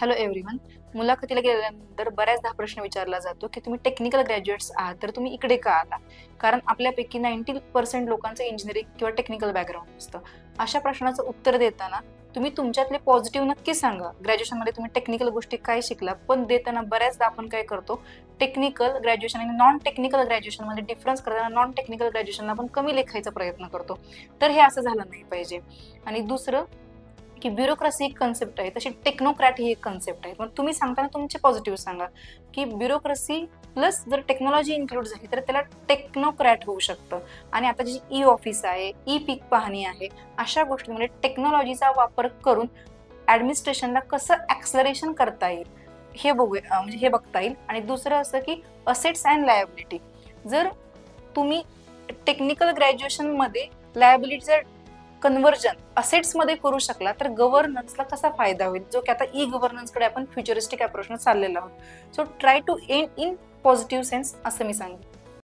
Hello everyone. मुलाखतीला गेल्यानंतर बऱ्याचदा हा प्रश्न विचारला जातो की तुम्ही टेक्निकल ग्रॅज्युएट्स आहात तर तुम्ही इकडे का आला? कारण आपल्यापैकी 90% लोकांचं इंजिनिअरिंग किंवा टेक्निकल बॅकग्राऊंड असतं. अशा प्रश्नाचं उत्तर देताना तुम्ही तुमच्यातले पॉझिटिव्ह नक्की सांगा. ग्रॅज्युएशनमध्ये तुम्ही टेक्निकल गोष्टी काय शिकला, पण देताना बऱ्याचदा आपण काय करतो, टेक्निकल ग्रॅज्युएशन आणि नॉन टेक्निकल ग्रॅज्युएशनमध्ये डिफरन्स करताना नॉन टेक्निकल ग्रॅज्युएशनला आपण कमी लेखायचा प्रयत्न करतो. तर हे असं झालं नाही पाहिजे. आणि दुसरं की ब्युरोक्रेसी एक कन्सेप्ट आहे, तशी टेक्नोक्रॅट ही एक कन्सेप्ट आहे. मग तुम्ही सांगताना तुमचे पॉझिटिव्ह सांगा की ब्युरोक्रेसी प्लस जर टेक्नॉलॉजी इन्क्लूड झाली तर त्याला टेक्नोक्रॅट होऊ शकतं. आणि आता जी ई ऑफिस आहे, ई पीक पाहणी आहे, अशा गोष्टींमध्ये टेक्नॉलॉजीचा वापर करून ऍडमिनिस्ट्रेशनला कसं ऍक्सलरेशन करता येईल हे बघूया, म्हणजे हे बघता येईल. आणि दुसरं असं की असेट्स अँड लायबिलिटी. जर तुम्ही टेक्निकल ग्रॅज्युएशन मध्ये लायबिलिटीचा कन्व्हर्जन असेट्स मध्ये करू शकला तर गव्हर्नन्सला कसा फायदा होईल, जो की आता ई गव्हर्नन्सकडे आपण फ्युचरिस्टिक अप्रोचने चाललेलो आहोत. So try to end in positive sense असं मी सांगेन.